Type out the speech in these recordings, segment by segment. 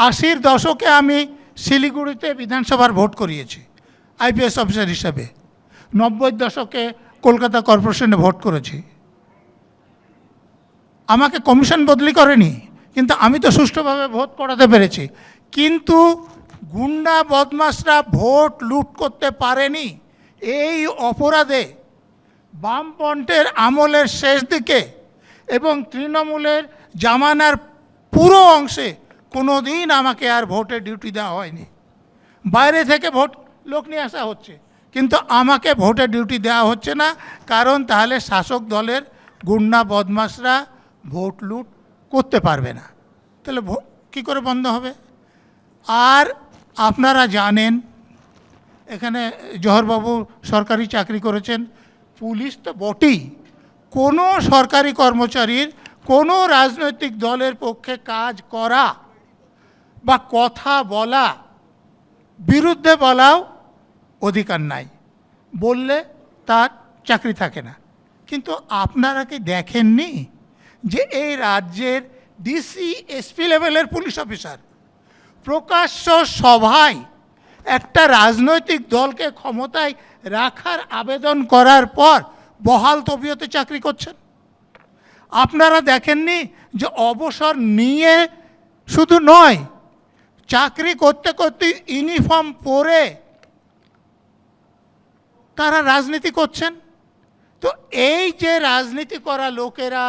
80-র দশকে আমি শিলিগুড়িতে বিধানসভার ভোট করিয়েছি আইপিএস অফিসার হিসাবে। 90-র দশকে কলকাতা কর্পোরেশনে ভোট করেছি। আমাকে কমিশন বদলি করেনি, কিন্তু আমি তো সুষ্ঠুভাবে ভোট করাতে পেরেছি। কিন্তু গুন্ডা বদমাশরা ভোট লুট করতে পারেনি। এই অপরাধে বামপন্থের আমলের শেষ দিকে এবং তৃণমূলের জামানার পুরো অংশে কোনো দিন আমাকে আর ভোটের ডিউটি দেওয়া হয়নি। বাইরে থেকে ভোট লোক নিয়ে আসা হচ্ছে, কিন্তু আমাকে ভোটের ডিউটি দেওয়া হচ্ছে না, কারণ তাহলে শাসক দলের গুন্ডা বদমাশরা ভোট লুট করতে পারবে না। তাহলে কী করে বন্ধ হবে? আর আপনারা জানেন, এখানে জহরবাবু সরকারি চাকরি করেছেন, পুলিশ তো বটেই। কোনো সরকারি কর্মচারীর কোনো রাজনৈতিক দলের পক্ষে কাজ করা বা কথা বলা, বিরুদ্ধে বলাও অধিকার নাই, বললে তার চাকরি থাকে না। কিন্তু আপনারা কি দেখেননি যে এই রাজ্যের ডিসি এসপি লেভেলের পুলিশ অফিসার প্রকাশ্য সভায় একটা রাজনৈতিক দলকে ক্ষমতায় রাখার আবেদন করার পর বহাল তবিয়তে চাকরি করছেন? আপনারা দেখেননি যে অবসর নিয়ে শুধু নয়, চাকরি করতে করতে ইউনিফর্ম পরে তারা রাজনীতি করছেন? তো এই যে রাজনীতি করা লোকেরা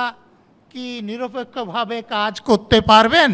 কি নিরপেক্ষভাবে কাজ করতে পারবেন?